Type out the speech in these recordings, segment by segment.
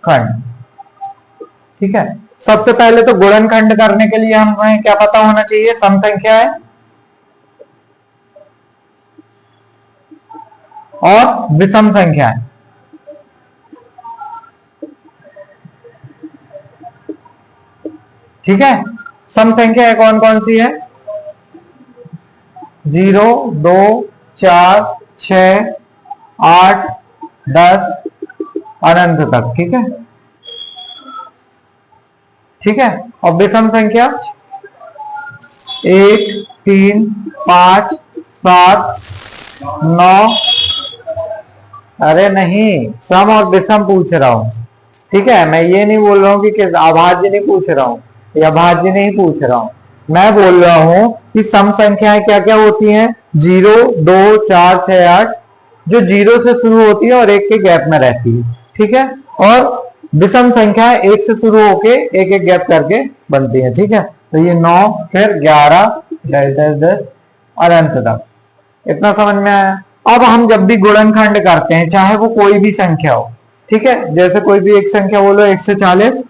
खंड। ठीक है, सबसे पहले तो गुणनखंड करने के लिए हमें क्या पता होना चाहिए, सम संख्या है और विषम संख्या है। ठीक है, सम संख्या कौन कौन सी है, 0, 2, 4, 6, 8, 10 अनंत तक। ठीक है, ठीक है, और विषम संख्या 1, 3, 5, 7, 9, अरे नहीं, सम और विषम पूछ रहा हूं। ठीक है, मैं ये नहीं बोल रहा हूं कि अभाज्य नहीं पूछ रहा हूं या भाज्य नहीं पूछ रहा हूं, मैं बोल रहा हूं कि सम संख्याएं क्या क्या होती हैं, 0, 2, 4, 6, 8, जो 0 से शुरू होती है और 1 के गैप में रहती है। ठीक है, और विषम संख्या 1 से शुरू होके एक एक गैप करके बनती है। ठीक है, तो ये 9, फिर 11, 10, 10, 10 और अंत तक। इतना समझ में आया। अब हम जब भी गुणनखंड करते हैं, चाहे वो कोई भी संख्या हो, ठीक है, जैसे कोई भी एक संख्या बोलो 1 से 40,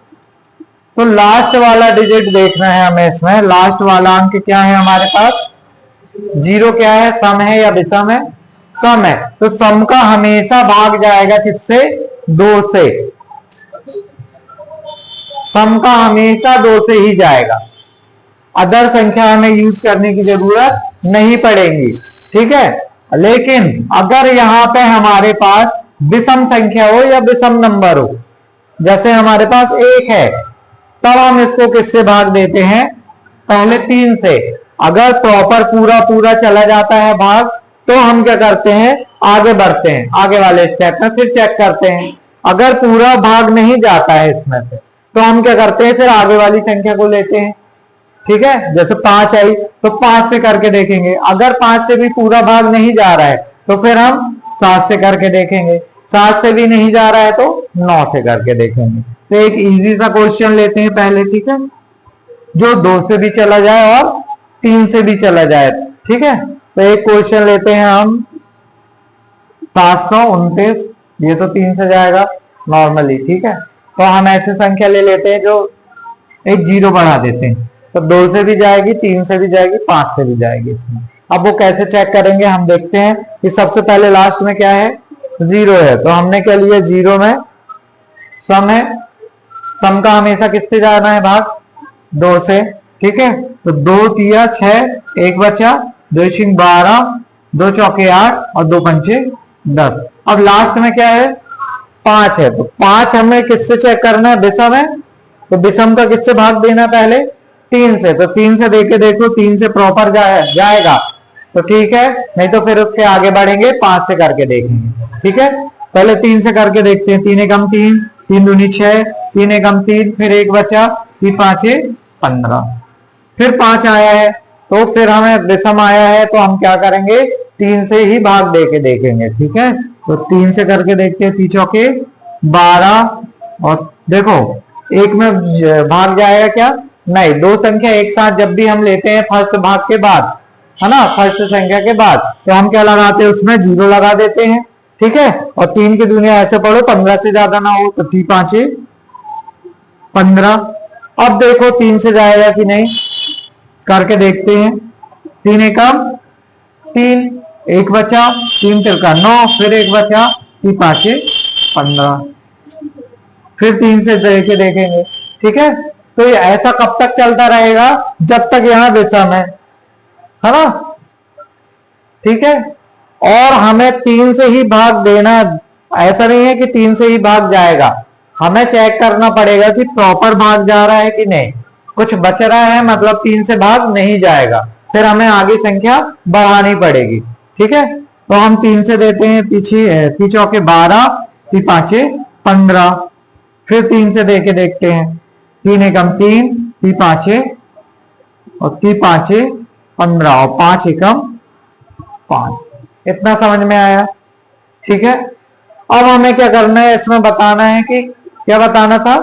तो लास्ट वाला डिजिट देखना है हमें। इसमें लास्ट वाला अंक क्या है हमारे पास, 0 क्या है, सम है या विषम है, सम है, तो सम का हमेशा भाग जाएगा किससे, 2 से। सम का हमेशा 2 से ही जाएगा, अदर संख्या हमें यूज करने की जरूरत नहीं पड़ेगी। ठीक है, लेकिन अगर यहां पे हमारे पास विषम संख्या हो या विषम नंबर हो, जैसे हमारे पास 1 है, तब हम इसको किससे भाग देते हैं, पहले 3 से। अगर प्रॉपर पूरा पूरा चला जाता है भाग, तो हम क्या करते हैं, आगे बढ़ते हैं, आगे वाले स्टेप में फिर चेक करते हैं। अगर पूरा भाग नहीं जाता है इसमें से, तो हम क्या करते हैं, फिर आगे वाली संख्या को लेते हैं। ठीक है, जैसे 5 आई तो 5 से करके देखेंगे, अगर 5 से भी पूरा भाग नहीं जा रहा है तो फिर हम 7 से करके देखेंगे, 7 से भी नहीं जा रहा है तो 9 से करके देखेंगे। तो एक इजी सा क्वेश्चन लेते हैं पहले, ठीक है, जो 2 से भी चला जाए और 3 से भी चला जाए। ठीक है, तो एक क्वेश्चन लेते हैं हम 729, ये तो 3 से जाएगा नॉर्मली। ठीक है, तो हम ऐसे संख्या ले लेते हैं जो एक 0 बढ़ा देते हैं, तो 2 से भी जाएगी, 3 से भी जाएगी, 5 से भी जाएगी इसमें। अब वो कैसे चेक करेंगे, हम देखते हैं कि सबसे पहले लास्ट में क्या है, 0 है, तो हमने क्या लिया, 0 में सम है, सम का हमेशा किससे जाना है भाग, 2 से। ठीक है, तो 2 तिया 6, 1 बचा, 2 छिंग 12, 2 चौके 8 और 2 पंचे 10। अब लास्ट में क्या है, 5 है, तो 5 हमें किससे चेक करना है, विषम है, तो विषम का किससे भाग देना, पहले 3 से। तो 3 से देके देखो, 3 से प्रॉपर जाएगा तो ठीक है, नहीं तो फिर उसके आगे बढ़ेंगे, 5 से करके देखेंगे। ठीक है, पहले 3 से करके देखते हैं, 3 एकम 3, 3 दूनी 6, 3 एकम 3, फिर 1 बचा, 3 पांचे 15, फिर 5 आया है, तो फिर हमें विषम आया है, तो हम क्या करेंगे, 3 से ही भाग दे के देखेंगे। ठीक है, तो 3 से करके देखते हैं, 3 चौके 12, और देखो 1 में भाग जाएगा क्या, नहीं, 2 संख्या एक साथ जब भी हम लेते हैं फर्स्ट भाग के बाद, है ना, फर्स्ट संख्या के बाद, तो हम क्या लगाते हैं, उसमें 0 लगा देते हैं। ठीक है, और 3 की दुनिया ऐसे पढ़ो 15 से ज्यादा ना हो, तो 3 पांचे 15। अब देखो 3 से जाएगा कि नहीं, करके देखते हैं, 3 एकम 3, 1 बचा, 3 तिरका 9, फिर 1 बचा, 3 पांचे 15, फिर 3 से देके देखेंगे। ठीक है, तो ये ऐसा कब तक चलता रहेगा, जब तक यहां विषम है ना। ठीक है, और हमें 3 से ही भाग देना, ऐसा नहीं है कि 3 से ही भाग जाएगा, हमें चेक करना पड़ेगा कि प्रॉपर भाग जा रहा है कि नहीं, कुछ बच रहा है मतलब 3 से भाग नहीं जाएगा, फिर हमें आगे संख्या बढ़ानी पड़ेगी। ठीक है, तो हम 3 से देते हैं, पीछे 3 चौके 12, 3 पांचे 15, फिर 3 से देके देखते हैं, 3 एकम 3, 3 पांचे और 3 पांचे 15 और 5 एकम 5। इतना समझ में आया। ठीक है, अब हमें क्या करना है, इसमें बताना है कि क्या बताना था,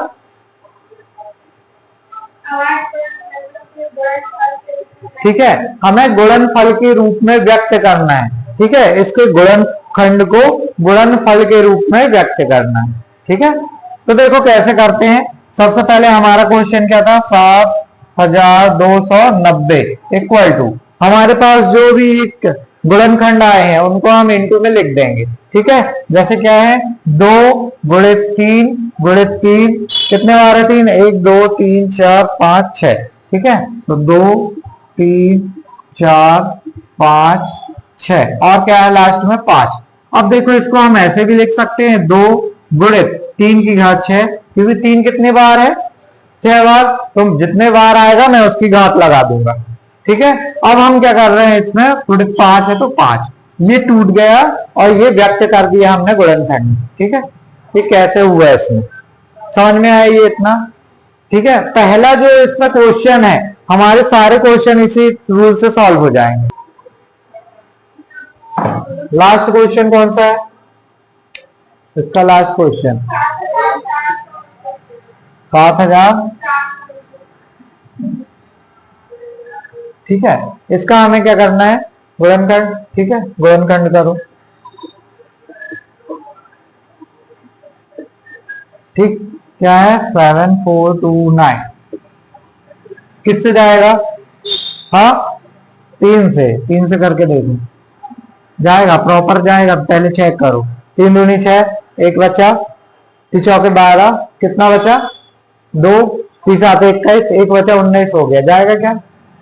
ठीक है, हमें गुणनफल के रूप में व्यक्त करना है। ठीक है, इसके गुणनखंड को गुणनफल के रूप में व्यक्त करना है। ठीक है, तो देखो कैसे करते हैं। सबसे पहले हमारा क्वेश्चन क्या था, 7290 इक्वल टू, हमारे पास जो भी गुणनखंड आए हैं उनको हम इनटू में लिख देंगे। ठीक है, जैसे क्या है, 2 गुणित 3 गुणित 3, कितने बार है 3, 1 2 3 4 5 6। ठीक है, तो 2 3 4 5 6 और क्या है लास्ट में 5। अब देखो इसको हम ऐसे भी लिख सकते हैं, 2 गुणित 3 की घात 6, क्योंकि 3 कितने बार है, 6 बार, तो जितने बार आएगा मैं उसकी घात लगा दूंगा। ठीक है, अब हम क्या कर रहे हैं, इसमें गुणित 5 है तो 5, ये टूट गया और ये व्यक्त कर दिया हमने गुणनखंड। ठीक है, ये कैसे हुआ इसमें, समझ में आया ये इतना। ठीक है, पहला जो इसमें क्वेश्चन है, हमारे सारे क्वेश्चन इसी रूल से सॉल्व हो जाएंगे। लास्ट क्वेश्चन कौन सा है, इसका लास्ट क्वेश्चन 7000। ठीक है, इसका हमें क्या करना है, गुणनखंड। ठीक है, गुणनखंड करो। ठीक, क्या है 7429, किससे जाएगा, हाँ 3 से, 3 से करके देखो जाएगा, प्रॉपर जाएगा, पहले चेक करो। 3 दूनी 6, 1 बचा, 3 चौके 12, कितना बचा 2, 3 7 21, 1 बचा 19 हो गया, जाएगा क्या,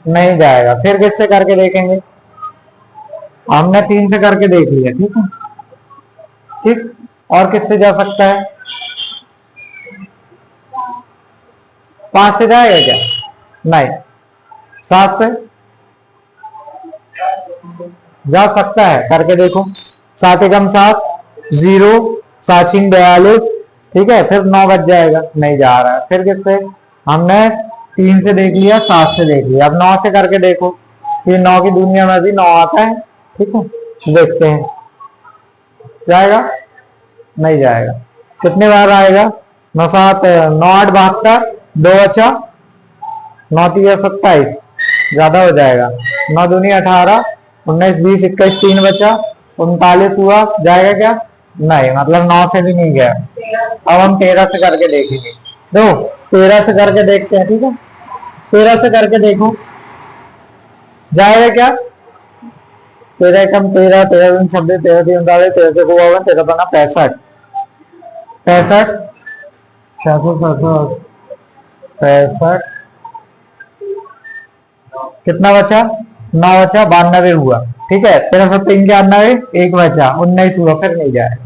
नहीं जाएगा। फिर किससे करके देखेंगे, हमने 3 से करके देख लिया। ठीक है, ठीक, और किससे जा सकता है, 5 से जाएगा क्या, नहीं, 7 से जा सकता है, करके देखो। 7 एकम 7, 0, 7 छीन 42। ठीक है, फिर 9 बच जाएगा, नहीं जा रहा है। फिर किससे, हमने 3 से देख लिया, 7 से देख लिया, अब 9 से करके देखो, ये 9 की दुनिया में भी 9 आता है। ठीक है, देखते हैं जाएगा, नहीं जाएगा। कितने बार आएगा, 9 7 9 8 72, 2 बचा, 9 3 27, ज्यादा हो जाएगा, 9 दूनी 18, 19 20 21, 3 बचा, 39 हुआ, जाएगा क्या, नहीं, मतलब 9 से भी नहीं गया। अब हम 13 से करके देखेंगे, दो 13 से करके देखते हैं। ठीक है, 13 से करके देखो, जाएगा क्या, 13 एकम 13, 13 दूनी 26, 13 3 39, 13 से 52, 13 बना 65, 65 667 65, कितना बचा, 9 बचा, 92 हुआ। ठीक है, 13 3 91, 1 बचा, 19 हुआ, फिर नहीं जाएगा।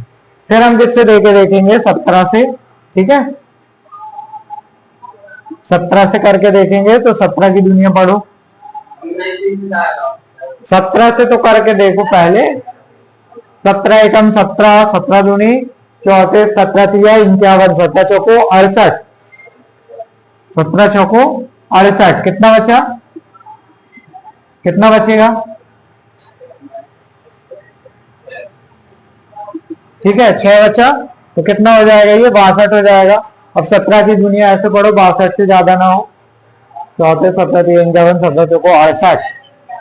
फिर हम किससे देके देखेंगे, 17 से। ठीक है, 17 से करके देखेंगे, तो 17 की दुनिया पढ़ो, 17 से तो करके देखो पहले, 17 एकम 17, 17 दूनी 34, 17 तिया 51, 17 चौको 68, 17 चौको 68, कितना बचा, कितना बचेगा, ठीक है 6 बचा, तो कितना हो जाएगा, ये 62 हो जाएगा। अब 17 की दुनिया ऐसे पढ़ो, 62 से ज्यादा ना हो, 34 17 तिया 51, 17 चौको 68,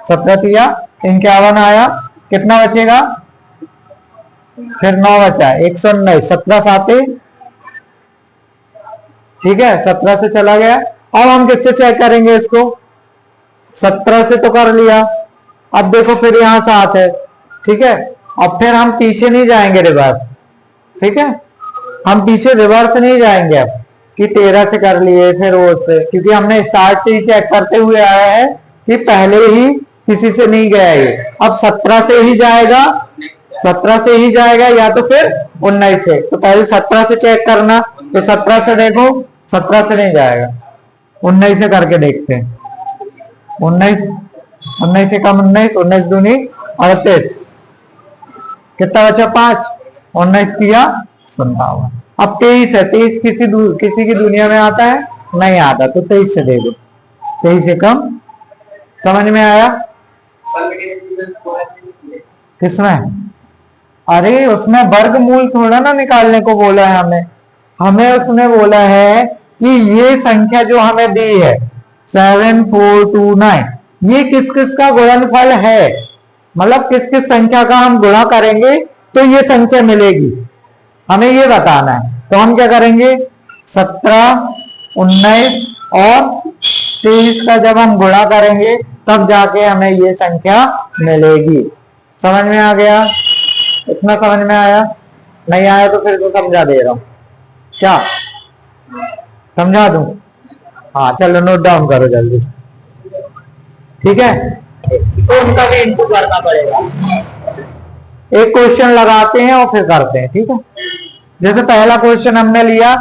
17 तिया 51 आया, कितना बचेगा, फिर 9 बचा, 119, 17 7, ठीक है 17 से चला गया। अब हम किससे चेक करेंगे इसको, 17 से तो कर लिया, अब देखो फिर यहां 7 है। ठीक है, अब फिर हम पीछे नहीं जाएंगे रिवर्स। ठीक है, हम पीछे रिवर्स नहीं जाएंगे अब कि 13 से कर लिए फिर वो से, क्योंकि हमने स्टार्ट से ही चेक करते हुए आया है कि पहले ही किसी से नहीं गया ये। अब 17 से ही जाएगा, 17 से ही जाएगा या तो फिर 19 से, तो पहले 17 से चेक करना, तो 17 से देखो, 17 से नहीं जाएगा, 19 से करके देखते हैं। 19 से कम 19, 19 दूनी 38, कितना बचा 5, 19 किया 57। अब 23 है, 23 किसी की दुनिया में आता है, नहीं आता, तो 23 से दे दो, 23 से कम, समझ में आया, किसमें, अरे उसमें वर्गमूल थोड़ा ना निकालने को बोला है हमें उसने बोला है कि ये संख्या जो हमें दी है 7429, ये किस किस का गुणनफल है, मतलब किस किस संख्या का हम गुणा करेंगे तो ये संख्या मिलेगी। हमें ये बताना है। तो हम क्या करेंगे, 17, 19 और 23 का जब हम गुणा करेंगे तब जाके हमें ये संख्या मिलेगी। समझ में आ गया? इतना समझ में आया? नहीं आया तो फिर तो समझा दे रहा हूं। क्या समझा दूं? हाँ चलो नोट डाउन करो जल्दी से, ठीक है। तो उनका भी इनपुट करना पड़ेगा। एक क्वेश्चन लगाते हैं और फिर करते हैं, ठीक है। जैसे पहला क्वेश्चन हमने लिया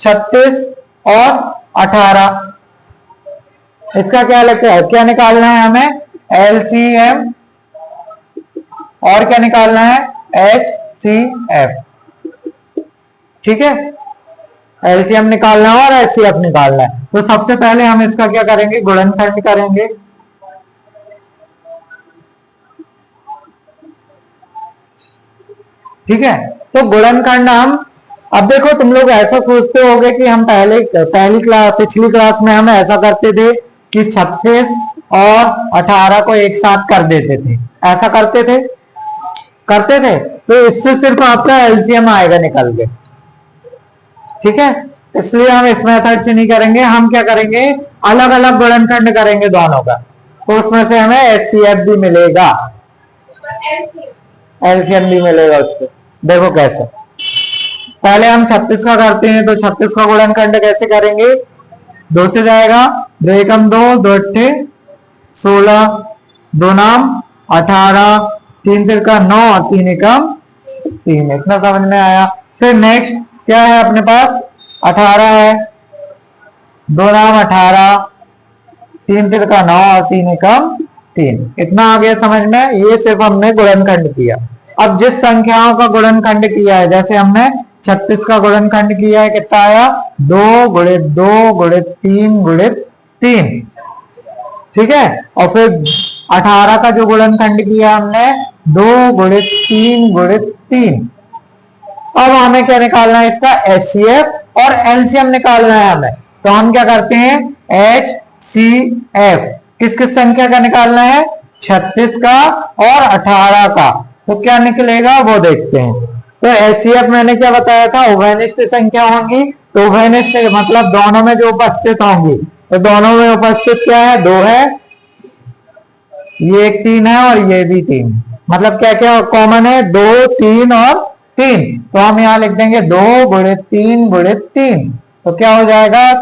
36 और 18, इसका क्या लगता है, क्या निकालना है हमें, एलसीएम, और क्या निकालना है, एचसीएफ, ठीक है। एलसीएम निकालना है और एचसीएफ निकालना है। तो सबसे पहले हम इसका क्या करेंगे, गुणनखंड करेंगे। ठीक है, तो गुणनखंड हम, अब देखो तुम लोग ऐसा सोचते होगे कि हम पिछली क्लास में हम ऐसा करते थे कि 36 और 18 को एक साथ कर देते थे, ऐसा करते थे। तो इससे सिर्फ आपका एलसीएम आएगा निकल के, ठीक है। इसलिए हम इस मेथड से नहीं करेंगे, हम क्या करेंगे, अलग अलग गुणनखंड करेंगे दोनों का, तो उसमें से हमें एचसीएफ भी मिलेगा, एलसीएम भी मिलेगा उसको। देखो कैसे, पहले हम 36 का करते हैं, तो 36 का गुणनखंड कैसे करेंगे, 2 से जाएगा, 2 एकम 2, 2 अट्ठे 16, 2 नाम 18, 3 तिरका 9 और 3 एकम 3। इतना समझ में आया? फिर नेक्स्ट क्या है अपने पास, 18 है, 2 नाम 18, 3 तिरका 9 और 3 एकम 3। इतना आ गया समझ में? ये सिर्फ हमने गुणनखंड किया। अब जिस संख्याओं का गुणनखंड किया है, जैसे हमने 36 का गुणनखंड किया है, कितना आया, 2 गुणित 2 गुणित 3 गुणित 3, ठीक है। और फिर 18 का जो गुणनखंड किया हमने, 2 गुणित 3 गुणित 3। अब हमें क्या निकालना है, इसका एचसीएफ और एलसीएम निकालना है हमें। तो हम क्या करते हैं, एचसीएफ किस किस संख्या का निकालना है, 36 का और 18 का। तो क्या निकलेगा वो देखते हैं। तो एचसीएफ मैंने क्या बताया था, उभयनिष्ठ संख्या होंगी। तो उभयनिष्ठ मतलब दोनों में जो उपस्थित होंगी, तो दोनों में उपस्थित क्या है, 2 है, ये एक 3 है और ये भी 3, मतलब क्या क्या कॉमन है, 2 3 और 3। तो हम यहां लिख देंगे 2 गुणित 3 गुणित 3। तो क्या हो जाएगा,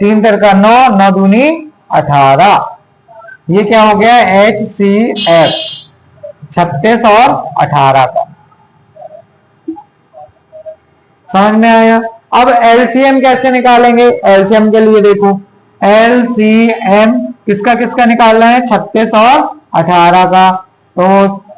3 तिरका 9, 9 दूनी 18। ये क्या हो गया, एचसीएफ 36 और 18 का। समझ में आया? अब एलसीएम कैसे निकालेंगे, एलसीएम के लिए देखो, एलसीएम किसका किसका निकालना है, 36 और 18 का। तो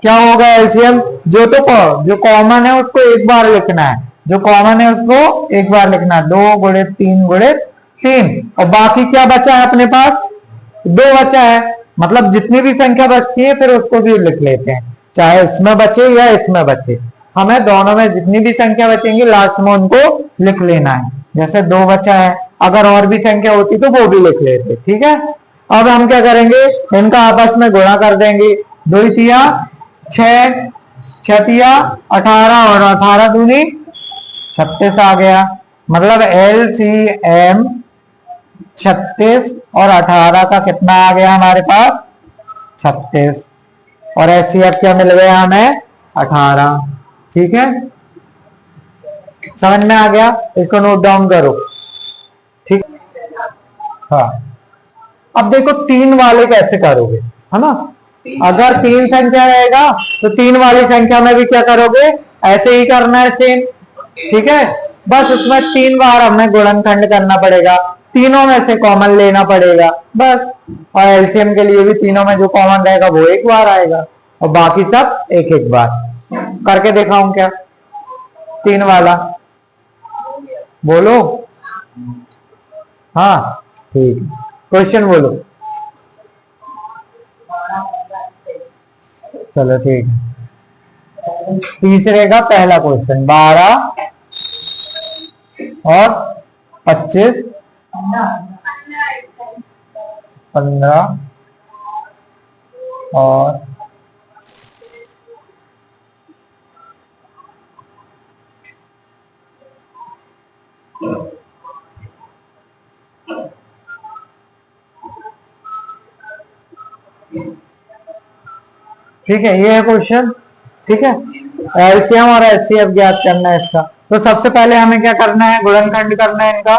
क्या होगा एलसीएम, जो कॉमन है उसको एक बार लिखना है, जो कॉमन है उसको एक बार लिखना है, 2 गुणित 3 गुणित 3। और बाकी क्या बचा है अपने पास, 2 बचा है, मतलब जितनी भी संख्या बचती है फिर उसको भी लिख लेते हैं, चाहे इसमें बचे या इसमें बचे। हमें दोनों में जितनी भी संख्या बचेंगी लास्ट में उनको लिख लेना है। जैसे 2 बचा है, अगर और भी संख्या होती तो वो भी लिख लेते, ठीक है। अब हम क्या करेंगे, इनका आपस में गुणा कर देंगे, 2 तिया 6, 6 तिया 18 और 18 दूनी 36 आ गया। मतलब एलसीएम 36 और 18 का कितना आ गया हमारे पास, 36। और एचसीएफ क्या मिल गया हमें, 18, ठीक है। समझ में आ गया? इसको नोट डाउन करो, ठीक। हाँ, अब देखो 3 वाले कैसे करोगे, है ना। अगर 3 संख्या रहेगा तो 3 वाली संख्या में भी क्या करोगे, ऐसे ही करना है सेम, ठीक है। बस उसमें 3 बार हमें गुणनखंड करना पड़ेगा, तीनों में से कॉमन लेना पड़ेगा बस। और एलसीएम के लिए भी तीनों में जो कॉमन रहेगा वो एक बार आएगा, और बाकी सब एक एक बार। करके दिखाऊं क्या, 3 वाला, बोलो। हाँ ठीक, क्वेश्चन बोलो। चलो ठीक, तीसरे का पहला क्वेश्चन, 12 और 25, 15 और 25। ठीक है, ये है क्वेश्चन। ठीक है, एलसीएम और एचसीएफ ज्ञात करना है इसका। तो सबसे पहले हमें क्या करना है, गुणनखंड करना है इनका।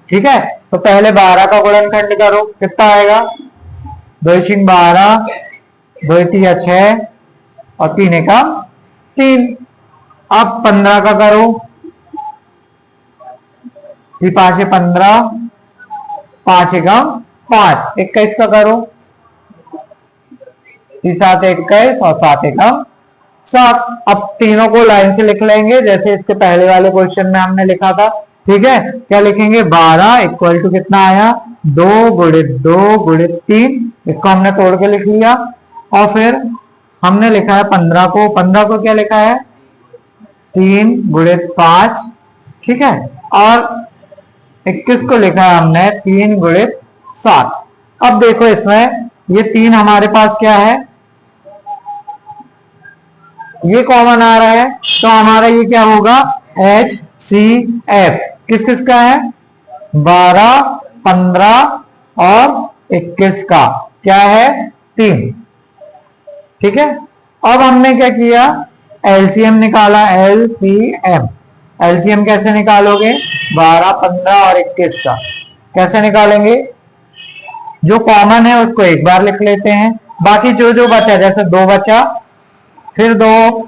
ठीक है, तो पहले 12 का गुणनखंड करो, कितना आएगा, 2×12, 2×3 6 और 3 एकम 3। अब 15 का करो, 3×5 15, 5 एकम 5। 21 का करो, 3×7 21 और 7 एकम 7। अब तीनों को लाइन से लिख लेंगे जैसे इसके पहले वाले क्वेश्चन में हमने लिखा था। ठीक है, क्या लिखेंगे, 12 इक्वल टू कितना आया, 2×2×3। इसको हमने तोड़ के लिख लिया। और फिर हमने लिखा है 15 को, 15 को क्या लिखा है, 3×5। ठीक है, और 21 को लिखा है हमने 3×7। अब देखो इसमें ये 3 हमारे पास क्या है, ये कॉमन आ रहा है, तो हमारा ये क्या होगा, HCF। किस किस का है, 12, 15 और 21 का क्या है, 3। ठीक है, अब हमने क्या किया, एलसीएम निकाला, LCM। एलसीएम कैसे निकालोगे, 12, 15 और 21 का कैसे निकालेंगे, जो कॉमन है उसको एक बार लिख लेते हैं, बाकी जो जो बचा, जैसे 2 बचा, फिर 2,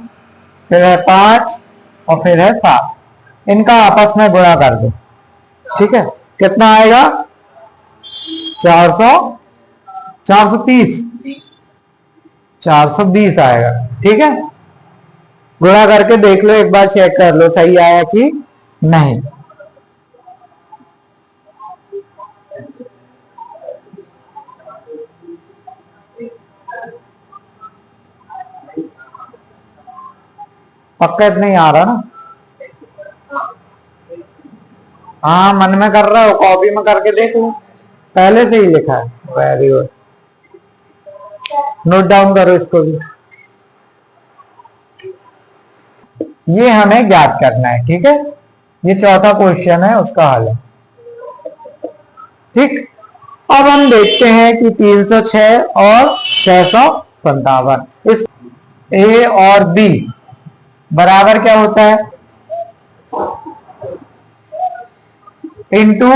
फिर है 5 और फिर है 7, इनका आपस में गुणा कर दो। ठीक है, कितना आएगा, 430, 420 आएगा। ठीक है, गुणा करके देख लो, एक बार चेक कर लो सही आया कि नहीं। पक्का नहीं आ रहा ना, हाँ मन में कर रहा हो, कॉपी में करके देखो, पहले से ही लिखा है। वेरी गुड, नोट डाउन करो इसको भी। ये हमें ज्ञात करना है। ठीक है, ये चौथा क्वेश्चन है, उसका हल है। ठीक, अब हम देखते हैं कि 306 और 657 इस ए और बी बराबर क्या होता है, इंटू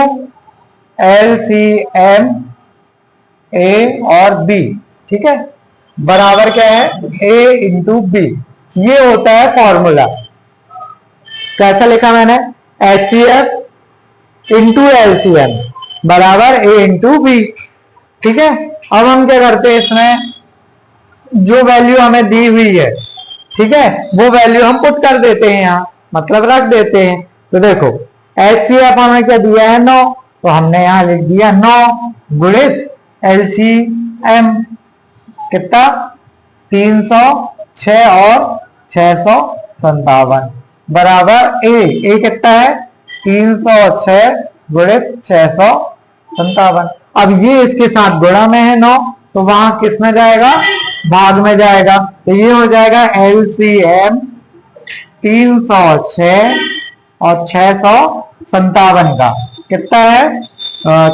LCM ए और बी। ठीक है, बराबर क्या है, A इंटू बी। ये होता है फॉर्मूला। कैसा लिखा मैंने, HCF इंटू LCM बराबर A इंटू बी। ठीक है, अब हम क्या करते हैं, इसमें जो वैल्यू हमें दी हुई है, ठीक है, वो वैल्यू हम पुट कर देते हैं यहाँ, मतलब रख देते हैं। तो देखो HCF हमें क्या दिया है, 9, तो हमने यहाँ लिख दिया 9 गुणित LCM कितना, 306 और 657 बराबर ए कितना है, 306 गुणित 657। अब ये इसके साथ गुणा में है 9, तो वहां किस में जाएगा, भाग में जाएगा। तो ये हो जाएगा LCM 306 और 657 का कितना है,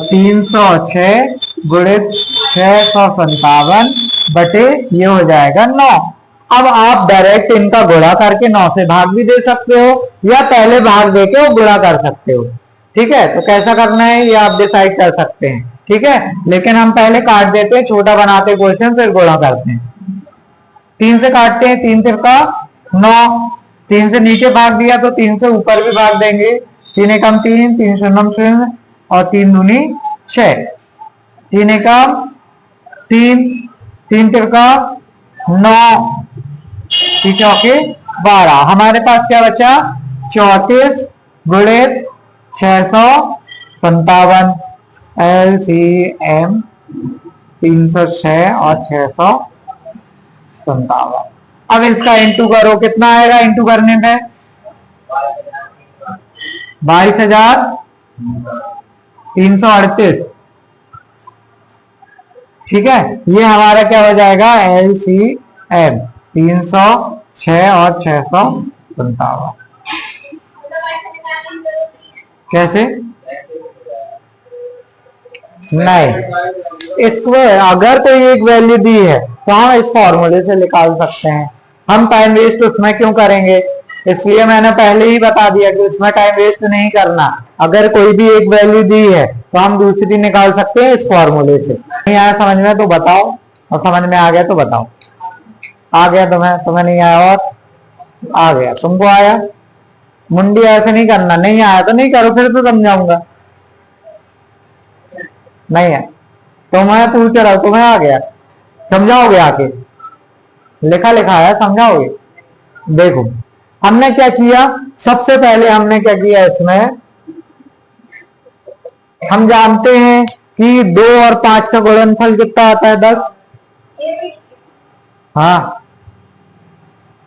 306 गुणित 657 बटे ये हो जाएगा 9। अब आप डायरेक्ट इनका गुणा करके 9 से भाग भी दे सकते हो, या पहले भाग देके वो गुणा कर सकते हो। ठीक है, तो कैसा करना है ये आप डिसाइड कर सकते हैं। ठीक है, लेकिन हम पहले काट देते हैं, छोटा बनाते क्वेश्चन, फिर गुणा करते हैं। 3 से काटते हैं, 3 तिरका 9, 3 से नीचे भाग दिया तो 3 से ऊपर भी भाग देंगे, 3 एकम 3, 3 शून्यम 0 और 3 दूनी 6, 3 एकम 3, 3 तिरका 9, 3 चौके 12। हमारे पास क्या बचा, 34 गुणित 657। LCM 306 और 657। अब इसका इंटू करो, कितना आएगा इंटू करने में, 22,338। ठीक है, ये हमारा क्या हो जाएगा, LCM 306 और 657। कैसे? नहीं, स्क्वायर अगर कोई एक वैल्यू दी है तो हम इस फॉर्मूले से निकाल सकते हैं। हम टाइम वेस्ट उसमें क्यों करेंगे? इसलिए मैंने पहले ही बता दिया कि उसमें टाइम वेस्ट नहीं करना। अगर कोई भी एक वैल्यू दी है तो हम दूसरी निकाल सकते हैं इस फॉर्मूले से। नहीं आया समझ में तो बताओ, और समझ में आ गया तो बताओ। आ गया तुम्हें नहीं आया? और आ गया? तुमको आया? मुंडी ऐसे नहीं करना, नहीं आया तो नहीं करो, फिर तो समझाऊंगा। नहीं है तो मैं पूछ रहा हूं, तुम्हें आ गया? समझाओगे आके? लिखा लिखा है, समझाओगे? देखो हमने क्या किया, सबसे पहले हमने क्या किया, इसमें हम जानते हैं कि 2 और 5 का गुणनफल कितना आता है? 10। हाँ,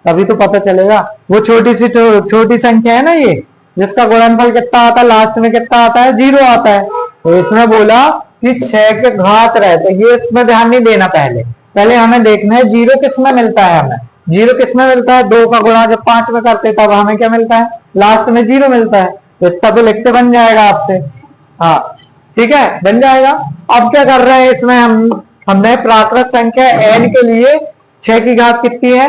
तभी तो पता चलेगा। वो छोटी संख्या है ना ये, जिसका गुणनफल कितना आता है, लास्ट में कितना आता है? 0 आता है। तो इसमें बोला कि 6 के घात रहे, तो ये इसमें ध्यान नहीं देना। पहले हमें देखना है 0 किसमें मिलता है। हमें 0 किसमें मिलता है? 2 का गुणा जब 5 में करते तब हमें क्या मिलता है? लास्ट में 0 मिलता है। तो इसका तो लिखते बन जाएगा आपसे। हाँ ठीक है, बन जाएगा। अब क्या कर रहे हैं इसमें हमने प्राकृत संख्या n के लिए 6 की घात कितनी है?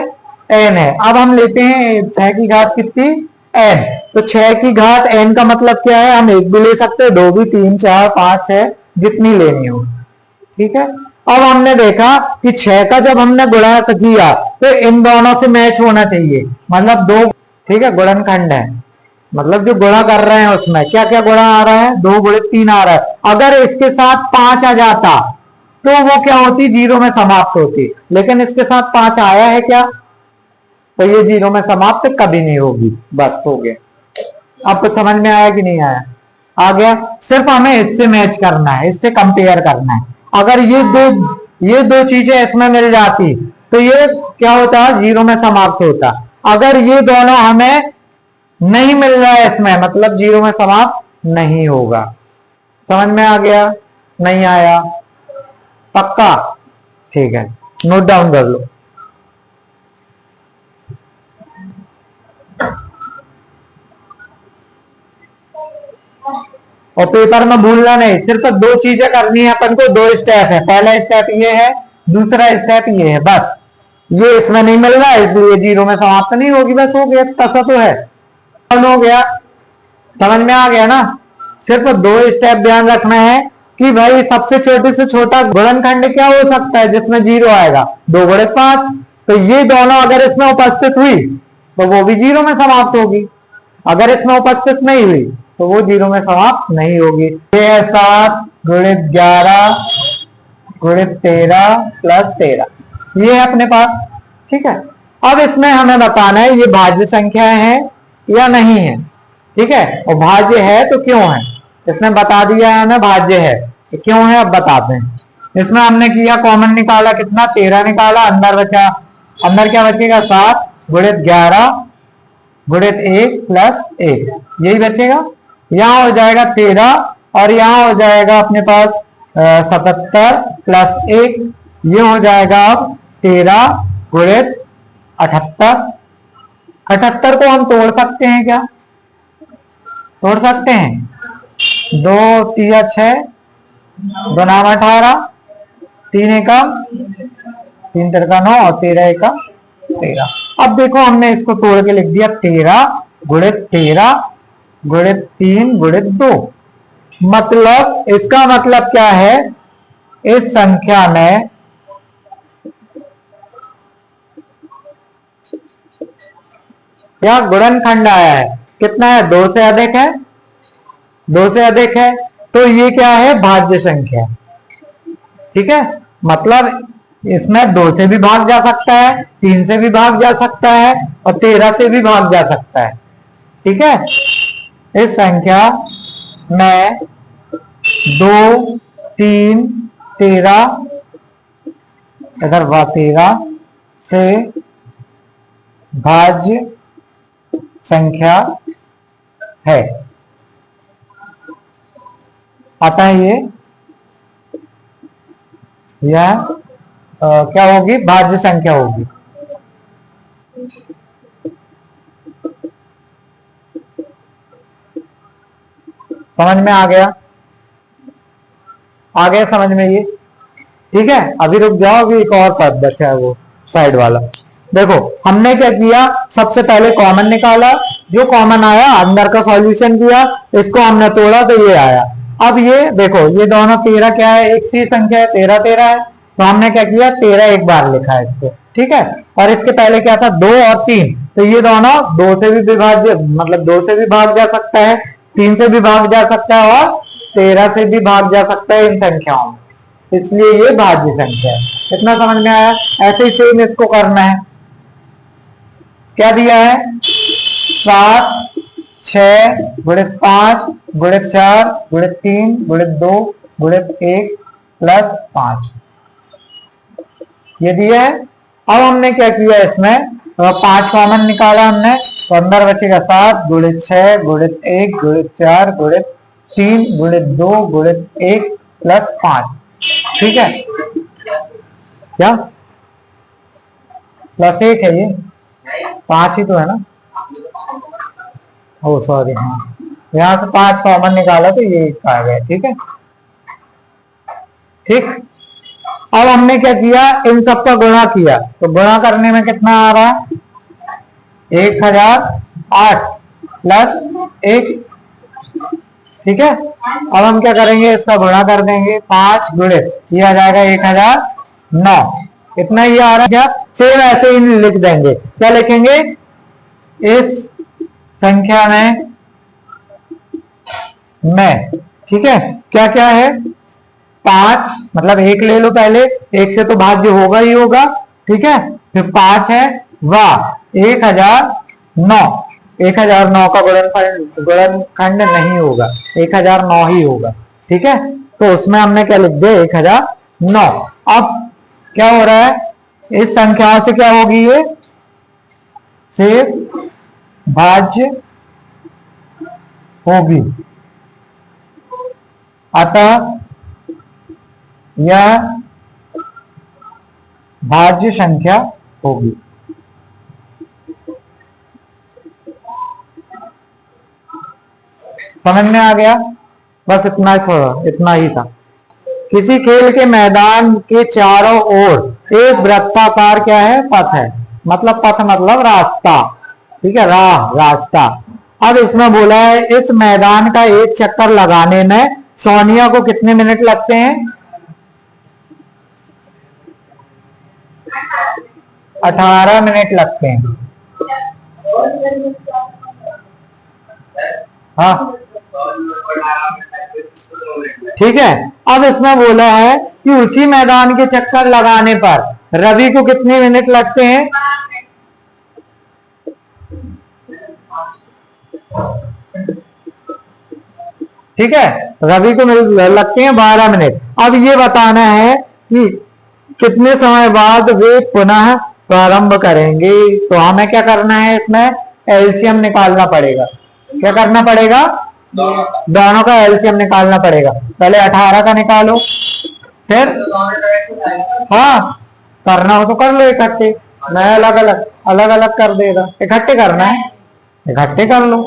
n है। अब हम लेते हैं 6 की घात कितनी? n। तो 6 की घात n का मतलब क्या है? हम एक भी ले सकते हैं, 2 भी, 3, 4, 5, 6, जितनी लेनी हो। ठीक है, अब हमने देखा कि 6 का जब हमने गुणा किया तो इन दोनों से मैच होना चाहिए, मतलब 2। ठीक है, गुणनखंड है, मतलब जो गुणा कर रहे हैं उसमें क्या क्या गुणा आ रहा है? 2 गुणित 3 आ रहा है। अगर इसके साथ 5 आ जाता तो वो क्या होती? 0 में समाप्त होती। लेकिन इसके साथ 5 आया है क्या? तो ये 0 में समाप्त कभी नहीं होगी। बस हो गया। आपको समझ में आया कि नहीं आया? आ गया। सिर्फ हमें इससे मैच करना है, इससे कंपेयर करना है। अगर ये दो चीजें इसमें मिल जाती तो ये क्या होता? 0 में समाप्त होता। अगर ये दोनों हमें नहीं मिल रहा है इसमें, मतलब 0 में समाप्त नहीं होगा। समझ में आ गया? नहीं आया? पक्का? ठीक है, नोट डाउन कर लो। और पेपर में भूलना नहीं, सिर्फ 2 चीजें करनी है अपन को। 2 स्टेप है, पहला स्टेप ये है, दूसरा स्टेप ये है। बस ये इसमें नहीं मिल रहा है इसलिए 0 में समाप्त नहीं होगी। बस हो गया, तसा तो है, हो गया। समझ में आ गया ना? सिर्फ 2 स्टेप ध्यान रखना है कि भाई सबसे छोटे से छोटा गुणनखंड क्या हो सकता है जिसमें 0 आएगा? 2 गुणित 5। तो ये दोनों अगर इसमें उपस्थित हुई तो वो भी 0 में समाप्त होगी। अगर इसमें उपस्थित नहीं हुई तो वो 0 में समाप्त नहीं होगी। 7 गुणित 11 गुणित 13 प्लस 13, ये है अपने पास। ठीक है, अब इसमें हमें बताना है ये भाज्य संख्या है या नहीं है। ठीक है, और भाज्य है तो क्यों है? इसने बता दिया है हमें भाज्य है तो क्यों है, अब बताते हैं। इसमें हमने किया कॉमन निकाला, कितना? 13 निकाला, अंदर बचा, अंदर क्या बचेगा? 7 गुणित 11 गुणित 1 प्लस 1, यही बचेगा। यहां हो जाएगा 13 और यहां हो जाएगा अपने पास 77 प्लस 1, ये हो जाएगा अब 13 गुणित 78। 78 को हम तोड़ सकते हैं क्या? तोड़ सकते हैं। 2 3 6, 2 नाम 18, 3 एकम 3 तिरका 9 और 13 एकम 13। अब देखो हमने इसको तोड़ के लिख दिया 13 गुणित 13 गुणित 3 गुणित 2। मतलब इसका मतलब क्या है? इस संख्या में क्या गुणनखंड आया है? कितना है? 2 से अधिक है। 2 से अधिक है तो ये क्या है? भाज्य संख्या। ठीक है, मतलब इसमें 2 से भी भाग जा सकता है, 3 से भी भाग जा सकता है और 13 से भी भाग जा सकता है। ठीक है, इस संख्या में 2 3 13, इधर 13 से भाज्य संख्या है, अतः ये यह क्या होगी? भाज्य संख्या होगी। समझ में आ गया समझ में ये? ठीक है, अभी रुक जाओ, अभी एक और पद बचा है वो साइड वाला। देखो हमने क्या किया, सबसे पहले कॉमन निकाला, जो कॉमन आया अंदर का सॉल्यूशन किया, इसको हमने तोड़ा तो ये आया। अब ये देखो, ये दोनों 13 क्या है, एक सी संख्या है, 13 13 है, तो हमने क्या किया, 13 एक बार लिखा है इसको, ठीक है। और इसके पहले क्या था, 2 और 3, तो ये दोनों 2 से भी विभाज्य, मतलब 2 से भी भाग जा सकता है, 3 से भी भाग जा सकता है, और 13 से भी भाग जा सकता है इन संख्याओं में, इसलिए ये भाज्य संख्या है। इतना समझ में आया? ऐसे ही सेम इसको करना है। क्या दिया है, 7 6 गुणित 5 गुणित 4 गुणित 3 गुणित 2 गुणित 1 प्लस 5, ये दिया है। अब हमने क्या किया, इसमें 5 कॉमन निकाला हमने, तो अंदर बचेगा 7 गुणित 6 गुणित 1 गुणित 4 गुणित 3 गुणित 2 गुणित 1 प्लस 5, ठीक है। क्या प्लस 1 है, ये 5 ही तो है ना, ओ सॉरी, हाँ, यहां से 5 कॉमन निकाला तो ये आ गया, ठीक है। ठीक, अब हमने क्या किया, इन सबका गुणा किया, तो गुणा करने में कितना आ रहा है, 1008 प्लस 1, ठीक है। अब हम क्या करेंगे, इसका गुणा कर देंगे, 5 गुणित ये आ जाएगा 1009, इतना ही आ रहा है। सेम ऐसे ही लिख देंगे, क्या लिखेंगे, इस संख्या में, ठीक है, क्या क्या है, 5, मतलब 1 ले लो पहले, 1 से तो भाज्य होगा ही होगा, ठीक है, फिर 5 है, वाह 1009, 1009 का गुणनखंड नहीं होगा, 1009 ही होगा, ठीक है। तो उसमें हमने क्या लिख दिया, 1009। अब क्या हो रहा है, इस संख्याओं से क्या होगी, ये से भाज्य होगी, अतः यह भाज्य संख्या होगी। समझ में आ गया? बस इतना ही था। किसी खेल के मैदान के चारों ओर एक वृत्ताकार क्या है, पथ है, मतलब पथ मतलब रास्ता, ठीक है, रास्ता। अब इसमें बोला है, इस मैदान का एक चक्कर लगाने में सोनिया को कितने मिनट लगते हैं, 18 मिनट लगते हैं। हाँ ठीक है। अब इसमें बोला है कि उसी मैदान के चक्कर लगाने पर रवि को कितने मिनट लगते हैं, ठीक है, रवि को लगते हैं 12 मिनट। अब ये बताना है कि कितने समय बाद वे पुनः प्रारंभ करेंगे, तो हमें क्या करना है, इसमें एलसीएम निकालना पड़ेगा। क्या करना पड़ेगा, दोनों का एलसीएम निकालना पड़ेगा। पहले 18 का निकालो, फिर हाँ करना हो तो कर लो इकट्ठे, मैं अलग अलग कर देगा, इकट्ठे करना है, इकट्ठे कर लो।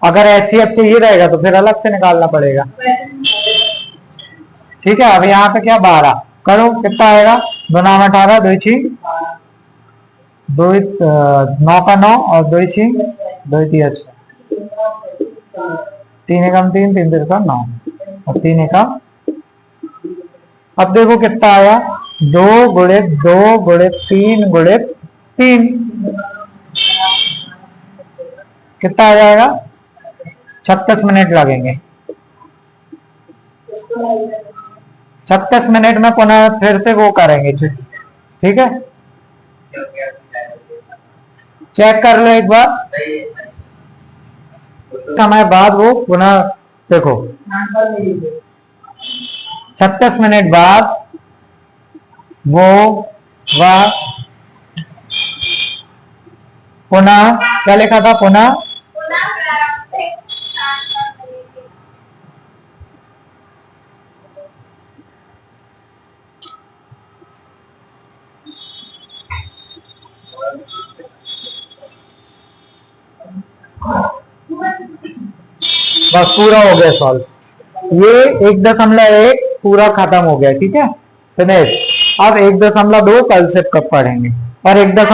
अगर एचसीएफ चाहिए रहेगा तो फिर अलग से निकालना पड़ेगा, ठीक है। अब यहाँ पे क्या 12 करो, कितना आएगा, 2 9 18, 2 6 2 9 का 9 और 2 6 2 3 3 एकम 3 3 3 का 9 और 3 एकम। अब देखो कितना आया, 2 गुणित 2 गुणित 3 गुणित 3, कितना आ जाएगा, 36 मिनट लगेंगे। 36 मिनट में पुनः फिर से वो करेंगे, ठीक है। चेक कर लो एक बार, समय बाद वो पुनः देखो, 36 मिनट बाद वो वह पुनः, क्या लिखा था, पुनः बस पूरा हो गया सॉल्व। ये 1.1 पूरा खत्म हो गया, ठीक है फिनिश। अब 1.2 कल से कब पढ़ेंगे, और 1.